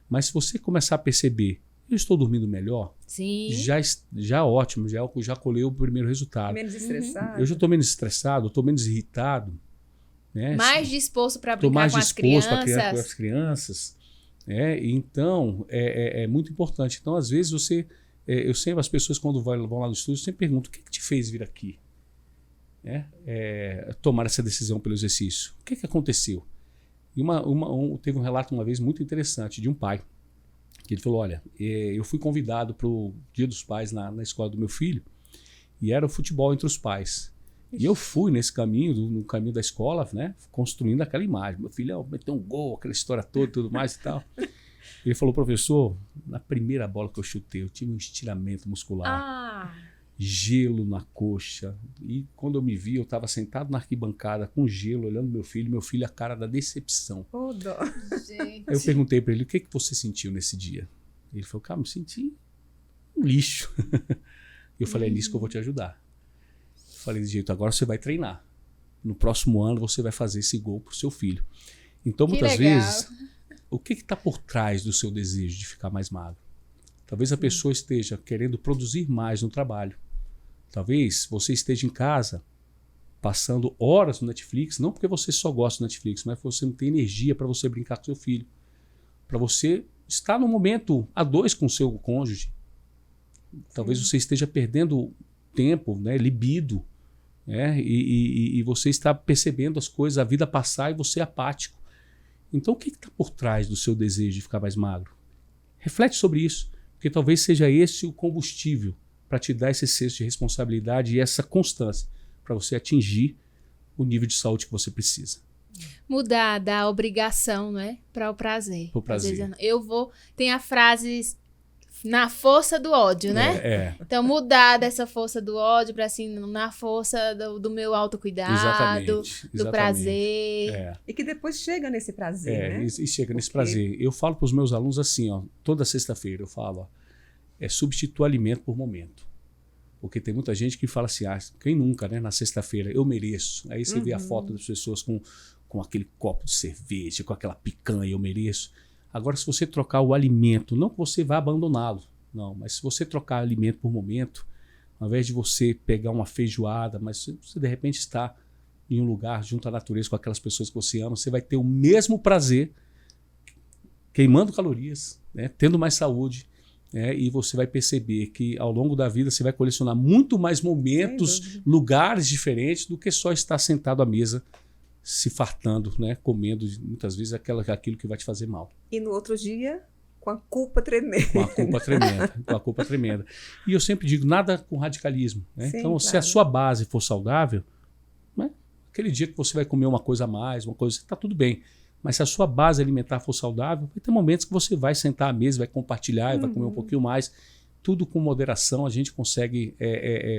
Mas se você começar a perceber, eu estou dormindo melhor? Sim. Já ótimo, já colheu o primeiro resultado. Menos estressado. Eu já estou menos estressado, estou menos irritado. Né? Mais disposto para brincar com as crianças. Com as crianças. Então, é muito importante. Então, às vezes, eu sempre, as pessoas quando vão lá no estúdio, sempre perguntam, o que te fez vir aqui? Tomar essa decisão pelo exercício. O que aconteceu? E teve um relato uma vez muito interessante de um pai, que ele falou, olha, eu fui convidado para o Dia dos Pais na escola do meu filho, e era o futebol entre os pais. E eu fui nesse caminho, no caminho da escola, né, construindo aquela imagem. Meu filho meteu um gol, aquela história toda e tudo mais e tal. Ele falou, professor, na primeira bola que eu chutei, eu tive um estiramento muscular. Gelo na coxa. E quando eu me vi, eu estava sentado na arquibancada com gelo, olhando meu filho, a cara da decepção. Oh, dó. Gente. Aí eu perguntei para ele, o que você sentiu nesse dia? Ele falou, cara, me senti um lixo. Eu falei, é nisso que eu vou te ajudar. Falei, de jeito, agora você vai treinar. No próximo ano você vai fazer esse gol pro seu filho. Então, muitas vezes, o que está por trás do seu desejo de ficar mais magro? Talvez a pessoa esteja querendo produzir mais no trabalho. Talvez você esteja em casa passando horas no Netflix, não porque você só gosta do Netflix, mas porque você não tem energia para você brincar com seu filho, para você estar no momento a dois com o seu cônjuge. Talvez você esteja perdendo tempo, né, libido, né, e você está percebendo as coisas, a vida passar e você é apático. Então o que está por trás do seu desejo de ficar mais magro? Reflete sobre isso, porque talvez seja esse o combustível para te dar esse senso de responsabilidade e essa constância para você atingir o nível de saúde que você precisa. Mudar da obrigação, né, para o prazer. Pro prazer. Às vezes tem a frase na força do ódio, né? Então mudar dessa força do ódio para assim na força do meu autocuidado, do prazer. E que depois chega nesse prazer, né? E chega nesse prazer. Eu falo para os meus alunos assim, ó, toda sexta-feira eu falo, ó, substituir alimento por momento. Porque tem muita gente que fala assim, quem nunca, né? Na sexta-feira, eu mereço. Aí você vê a foto das pessoas com aquele copo de cerveja, com aquela picanha, eu mereço. Agora, se você trocar o alimento, não que você vá abandoná-lo, não, mas se você trocar alimento por momento, ao invés de você pegar uma feijoada, mas você de repente está em um lugar junto à natureza com aquelas pessoas que você ama, você vai ter o mesmo prazer, queimando calorias, né? Tendo mais saúde. E você vai perceber que ao longo da vida você vai colecionar muito mais momentos, lugares diferentes do que só estar sentado à mesa se fartando, né? Comendo muitas vezes aquilo que vai te fazer mal. E no outro dia, com a culpa tremenda. Com a culpa tremenda. E eu sempre digo, nada com radicalismo. Né? Sim, então, se a sua base for saudável, né? Aquele dia que você vai comer uma coisa a mais, está tudo bem. Mas se a sua base alimentar for saudável, vai ter momentos que você vai sentar à mesa, vai compartilhar e vai comer um pouquinho mais. Tudo com moderação, a gente consegue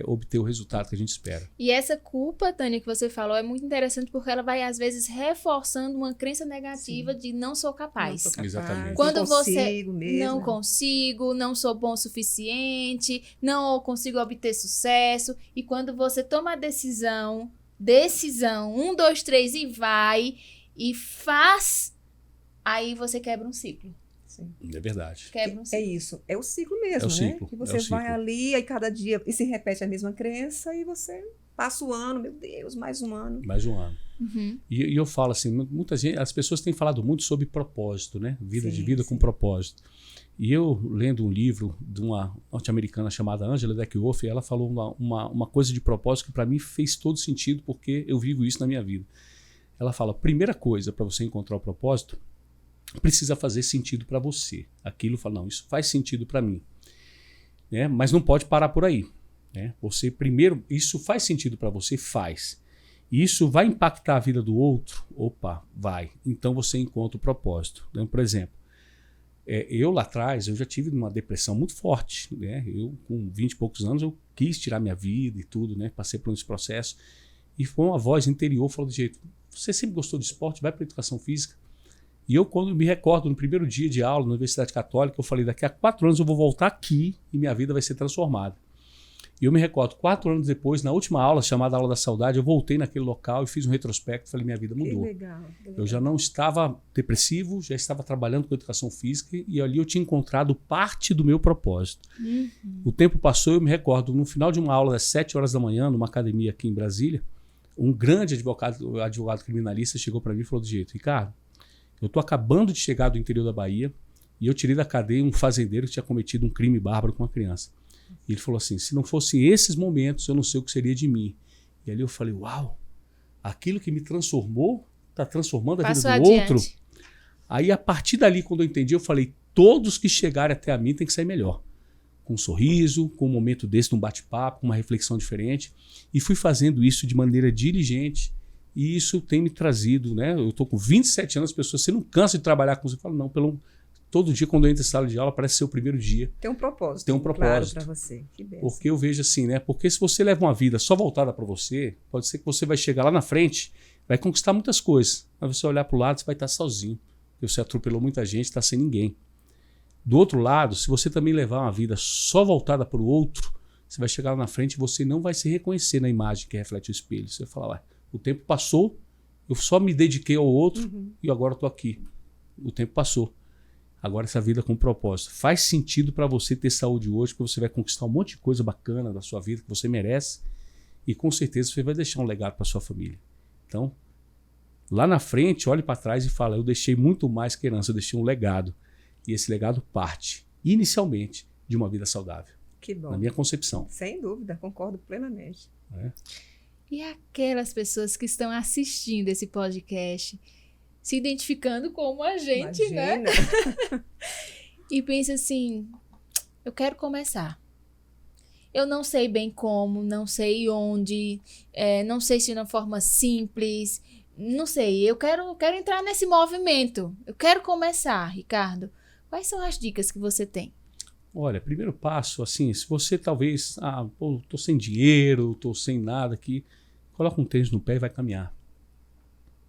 obter o resultado que a gente espera. E essa culpa, Tânia, que você falou, é muito interessante porque ela vai, às vezes, reforçando uma crença negativa de não sou capaz. Não sou capaz. Exatamente. Quando não você mesmo. Não consigo, não sou bom o suficiente, não consigo obter sucesso. E quando você toma a decisão, 1, 2, 3 e vai... e faz, aí você quebra um ciclo. Sim. É verdade. Quebra um ciclo. É isso, é o ciclo mesmo, né? Que você vai ali, aí cada dia, e se repete a mesma crença, e você passa o ano, meu Deus, mais um ano. Mais um ano. E eu falo assim, muita gente, as pessoas têm falado muito sobre propósito, né? Vida com propósito. E eu, lendo um livro de uma norte-americana chamada Angela Duckworth, ela falou uma coisa de propósito que para mim fez todo sentido, porque eu vivo isso na minha vida. Ela fala, primeira coisa para você encontrar o propósito, precisa fazer sentido para você. Aquilo fala, não, isso faz sentido para mim. Né? Mas não pode parar por aí. Né? Você primeiro, isso faz sentido para você? Faz. Isso vai impactar a vida do outro? Opa, vai. Então você encontra o propósito. Então, por exemplo, eu lá atrás, eu já tive uma depressão muito forte. Né? Eu, com 20 e poucos anos, eu quis tirar minha vida e tudo, né? Passei por esse processo. E foi uma voz interior falando de jeito, você sempre gostou de esporte, vai para a educação física. E eu, quando me recordo, no primeiro dia de aula na Universidade Católica, eu falei, daqui a 4 anos eu vou voltar aqui e minha vida vai ser transformada. E eu me recordo, 4 anos depois, na última aula, chamada Aula da Saudade, eu voltei naquele local e fiz um retrospecto, falei, minha vida mudou. Que legal. Eu já não estava depressivo, já estava trabalhando com educação física e ali eu tinha encontrado parte do meu propósito. O tempo passou e eu me recordo, no final de uma aula, às 7 horas da manhã, numa academia aqui em Brasília, um grande advogado criminalista chegou para mim e falou do jeito, Ricardo, eu estou acabando de chegar do interior da Bahia e eu tirei da cadeia um fazendeiro que tinha cometido um crime bárbaro com uma criança. E ele falou assim, se não fossem esses momentos, eu não sei o que seria de mim. E ali eu falei, uau, aquilo que me transformou, está transformando a vida do outro. Aí a partir dali, quando eu entendi, eu falei, todos que chegarem até a mim têm que sair melhor. Com um sorriso, com um momento desse, um bate-papo, com uma reflexão diferente. E fui fazendo isso de maneira diligente. E isso tem me trazido, né? Eu estou com 27 anos, as pessoas, você não cansa de trabalhar com você? Eu falo, não, todo dia quando eu entro em sala de aula parece ser o primeiro dia. Tem um propósito. Tem um propósito. Claro para você. Que bênção. Porque eu vejo assim, né? Porque se você leva uma vida só voltada para você, pode ser que você vai chegar lá na frente, vai conquistar muitas coisas. Mas você olhar para o lado, você vai estar sozinho. Porque você atropelou muita gente, está sem ninguém. Do outro lado, se você também levar uma vida só voltada para o outro, você vai chegar lá na frente e você não vai se reconhecer na imagem que reflete o espelho. Você vai falar, ué, o tempo passou, eu só me dediquei ao outro e agora estou aqui. O tempo passou. Agora essa vida com propósito. Faz sentido para você ter saúde hoje, porque você vai conquistar um monte de coisa bacana da sua vida que você merece. e com certeza você vai deixar um legado para sua família. Então, lá na frente, olhe para trás e fala, eu deixei muito mais que herança, eu deixei um legado. E esse legado parte, inicialmente, de uma vida saudável. Que bom. Na minha concepção. Sem dúvida, concordo plenamente. E aquelas pessoas que estão assistindo esse podcast, se identificando como a gente, Imagina. né? E pensa assim, eu quero começar. Eu não sei bem como, não sei onde, não sei se de uma forma simples, não sei. Eu quero entrar nesse movimento. Eu quero começar, Ricardo. Quais são as dicas que você tem? Olha, primeiro passo, assim, se você talvez, tô sem dinheiro, tô sem nada aqui, coloca um tênis no pé e vai caminhar.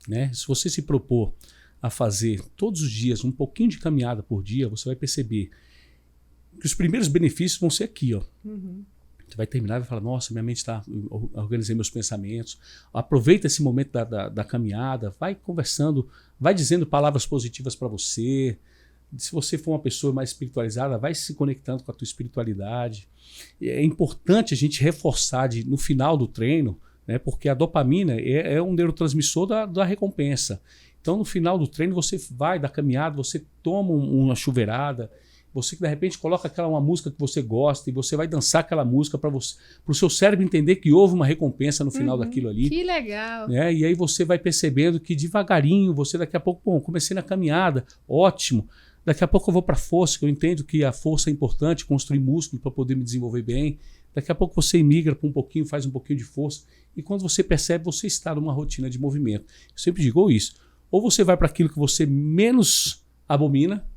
Né? Se você se propor a fazer todos os dias um pouquinho de caminhada por dia, você vai perceber que os primeiros benefícios vão ser aqui, ó. Uhum. Você vai terminar e vai falar, nossa, minha mente está, organizei meus pensamentos. Aproveita esse momento da caminhada, vai conversando, vai dizendo palavras positivas para você. Se você for uma pessoa mais espiritualizada, vai se conectando com a tua espiritualidade. É importante a gente reforçar no final do treino, né, porque a dopamina é um neurotransmissor da recompensa. Então, no final do treino, você vai da caminhada, você toma uma chuveirada, você de repente coloca uma música que você gosta e você vai dançar aquela música para o seu cérebro entender que houve uma recompensa no final daquilo ali. Que legal! Né? E aí você vai percebendo que devagarinho, você daqui a pouco, bom, comecei na caminhada, ótimo. Daqui a pouco eu vou para a força, que eu entendo que a força é importante, construir músculo para poder me desenvolver bem. Daqui a pouco você migra para um pouquinho, faz um pouquinho de força. E quando você percebe, você está numa rotina de movimento. Eu sempre digo isso. Ou você vai para aquilo que você menos abomina,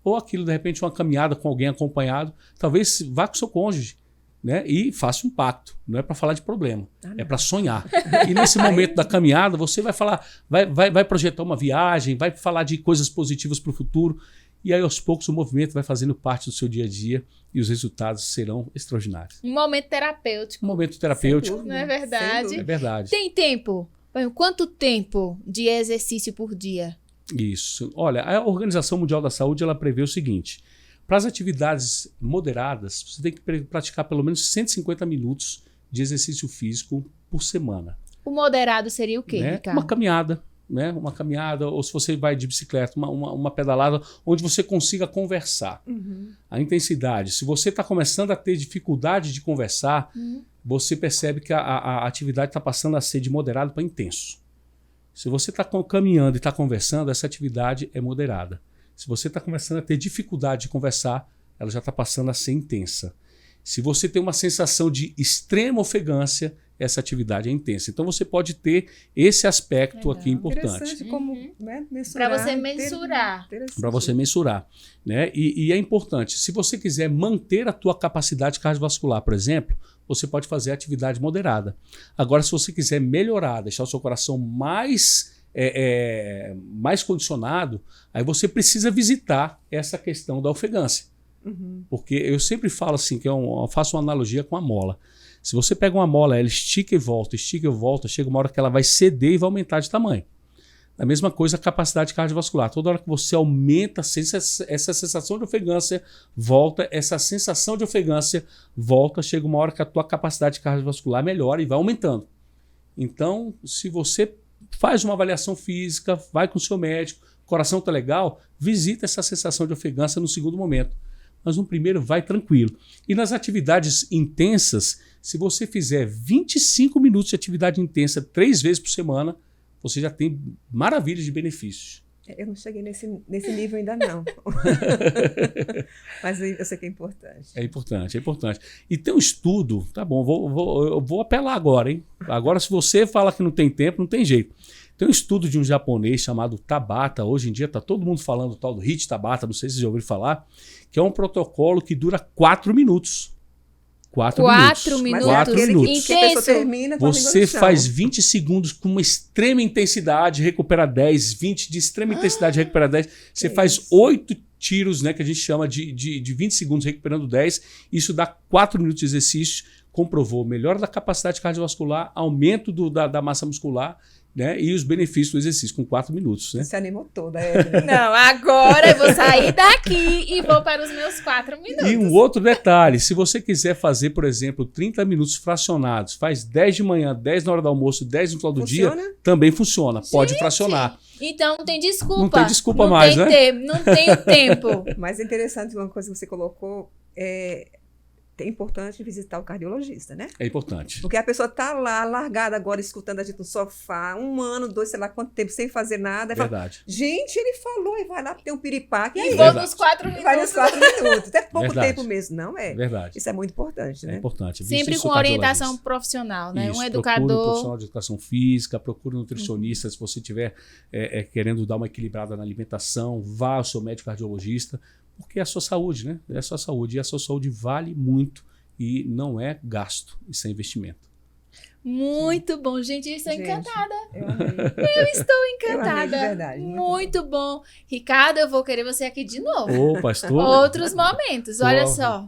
ou aquilo, de repente, uma caminhada com alguém acompanhado. Talvez vá com o seu cônjuge, né? E faça um pacto. Não é para falar de problema, é para sonhar. E nesse momento da caminhada, você vai falar, vai projetar uma viagem, vai falar de coisas positivas para o futuro. E aí, aos poucos, o movimento vai fazendo parte do seu dia a dia e os resultados serão extraordinários. Um momento terapêutico. Um momento terapêutico. Sem dúvida, Não é verdade? sem dúvida. É verdade. Tem tempo? Quanto tempo de exercício por dia? Isso. Olha, a Organização Mundial da Saúde ela prevê o seguinte: para as atividades moderadas, você tem que praticar pelo menos 150 minutos de exercício físico por semana. O moderado seria o quê, Né? Ricardo? Uma caminhada. Né? Uma caminhada, ou se você vai de bicicleta, uma pedalada, onde você consiga conversar. Uhum. A intensidade. Se você está começando a ter dificuldade de conversar, você percebe que a atividade está passando a ser de moderado para intenso. Se você está caminhando e está conversando, essa atividade é moderada. Se você está começando a ter dificuldade de conversar, ela já está passando a ser intensa. Se você tem uma sensação de extrema ofegância, essa atividade é intensa. Então você pode ter esse aspecto aqui importante. Interessante como mensurar. Para você mensurar. Para você mensurar. Né? E é importante, se você quiser manter a tua capacidade cardiovascular, por exemplo, você pode fazer atividade moderada. Agora, se você quiser melhorar, deixar o seu coração mais condicionado, aí você precisa visitar essa questão da ofegância. Uhum. Porque eu sempre falo assim, que eu faço uma analogia com a mola. Se você pega uma mola, ela estica e volta, chega uma hora que ela vai ceder e vai aumentar de tamanho. A mesma coisa a capacidade cardiovascular. Toda hora que você aumenta essa sensação de ofegância, volta, essa sensação de ofegância volta, chega uma hora que a tua capacidade cardiovascular melhora e vai aumentando. Então, se você faz uma avaliação física, vai com o seu médico, o coração está legal, visita essa sensação de ofegância no segundo momento. Mas no primeiro vai tranquilo. E nas atividades intensas, se você fizer 25 minutos de atividade intensa 3 vezes por semana, você já tem maravilhas de benefícios. Eu não cheguei nesse nível ainda não. Mas eu sei que é importante. É importante, é importante. E tem um estudo, tá bom, eu vou apelar agora, hein? Agora, se você fala que não tem tempo, não tem jeito. Tem um estudo de um japonês chamado Tabata, hoje em dia está todo mundo falando do tal do HIIT Tabata, não sei se vocês já ouviram falar, que é um protocolo que dura 4 minutos. 4 minutos. 4 minutos. Em que a pessoa termina com a língua Você no chão. faz 20 segundos com uma extrema intensidade, recupera 10, 20 de extrema intensidade, recupera 10. Você faz 8 tiros, né, que a gente chama de 20 segundos recuperando 10. Isso dá 4 minutos de exercício. Comprovou melhora da capacidade cardiovascular, aumento da massa muscular né? E os benefícios do exercício com 4 minutos, né? Se animou toda, Evelyn. Não, agora eu vou sair daqui e vou para os meus 4 minutos. E um outro detalhe, se você quiser fazer, por exemplo, 30 minutos fracionados, faz 10 de manhã, 10 na hora do almoço, 10 no final do dia, também funciona. Pode fracionar. Então não tem desculpa. Não tem desculpa mais, né? Não tem tempo. Mas é interessante uma coisa que você colocou, é importante visitar o cardiologista, né? É importante. Porque a pessoa tá lá, largada agora, escutando a gente no sofá, 1 ano, 2, sei lá quanto tempo, sem fazer nada. Verdade. Fala, gente, ele falou, e vai lá ter um piripaque. E vou nos 4 minutos. Vai nos 4 minutos. Até pouco Verdade. tempo mesmo, não é? Verdade. Isso é muito importante, né? É importante. Sempre com orientação profissional, né? Isso, Um procure educador. um profissional de educação física, procure um nutricionista. Se você estiver querendo dar uma equilibrada na alimentação, vá ao seu médico cardiologista, porque é a sua saúde, né? É a sua saúde. E a sua saúde vale muito e não é gasto, isso é investimento. Muito bom, gente. Eu estou encantada. Eu amei. Eu estou encantada. Eu amei, de verdade. Muito bom. Ricardo, eu vou querer você aqui de novo. Ô, pastor. Outros momentos, olha só.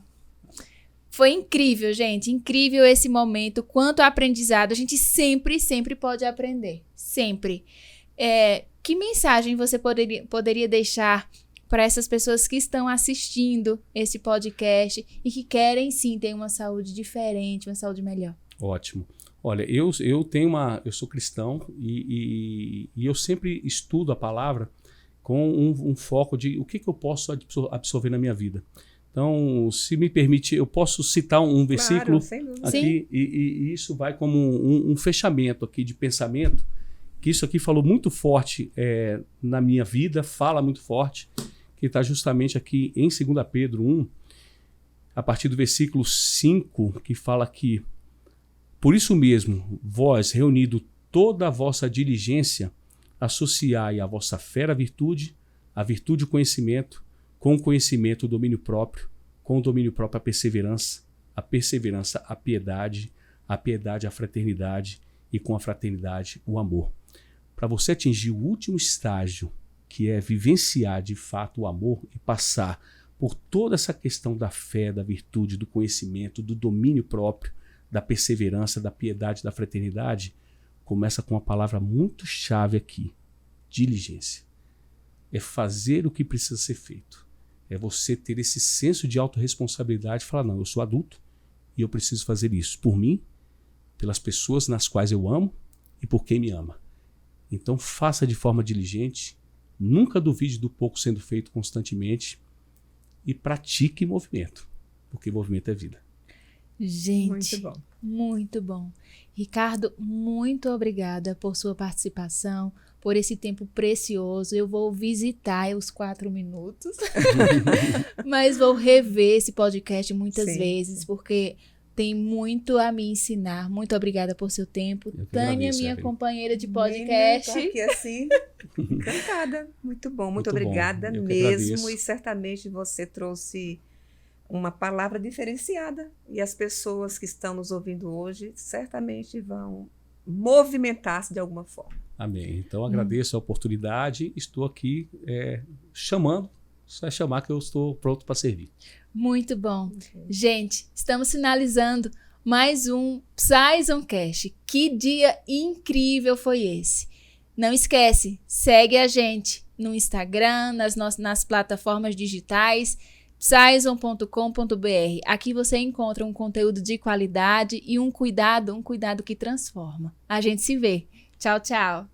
Foi incrível, gente. Incrível esse momento. Quanto aprendizado. A gente sempre pode aprender. Sempre. Que mensagem você poderia deixar para essas pessoas que estão assistindo esse podcast e que querem sim ter uma saúde diferente, uma saúde melhor? Ótimo. Olha, eu sou cristão e eu sempre estudo a palavra com um foco de o que eu posso absorver na minha vida. Então, se me permite, eu posso citar um versículo aqui e isso vai como um fechamento aqui de pensamento, que isso aqui falou muito forte na minha vida, fala muito forte, que está justamente aqui em 2 Pedro 1, a partir do versículo 5, que fala que por isso mesmo, vós, reunido toda a vossa diligência, associai à vossa fé a virtude o conhecimento, com o conhecimento o domínio próprio, com o domínio próprio a perseverança a piedade a fraternidade e com a fraternidade o amor. Para você atingir o último estágio, que é vivenciar de fato o amor e passar por toda essa questão da fé, da virtude, do conhecimento, do domínio próprio, da perseverança, da piedade, da fraternidade, começa com uma palavra muito chave aqui, diligência. É fazer o que precisa ser feito. É você ter esse senso de autorresponsabilidade e falar, não, eu sou adulto e eu preciso fazer isso por mim, pelas pessoas nas quais eu amo e por quem me ama. Então faça de forma diligente, nunca duvide do pouco sendo feito constantemente e pratique movimento, porque movimento é vida. Gente, muito bom. Ricardo, muito obrigada por sua participação, por esse tempo precioso. Eu vou visitar os 4 minutos, mas vou rever esse podcast muitas vezes, porque tem muito a me ensinar. Muito obrigada por seu tempo. Tânia, minha companheira de podcast. Estou aqui assim, encantada. Muito bom, muito obrigada mesmo. E certamente você trouxe uma palavra diferenciada. E as pessoas que estão nos ouvindo hoje certamente vão movimentar-se de alguma forma. Amém. Então agradeço a oportunidade. Estou aqui chamando. Só é chamar que eu estou pronto para servir. Muito bom. Gente, estamos finalizando mais um PsyzonCast. Que dia incrível foi esse. Não esquece, segue a gente no Instagram, nas plataformas digitais, psyzon.com.br. Aqui você encontra um conteúdo de qualidade e um cuidado que transforma. A gente se vê. Tchau, tchau.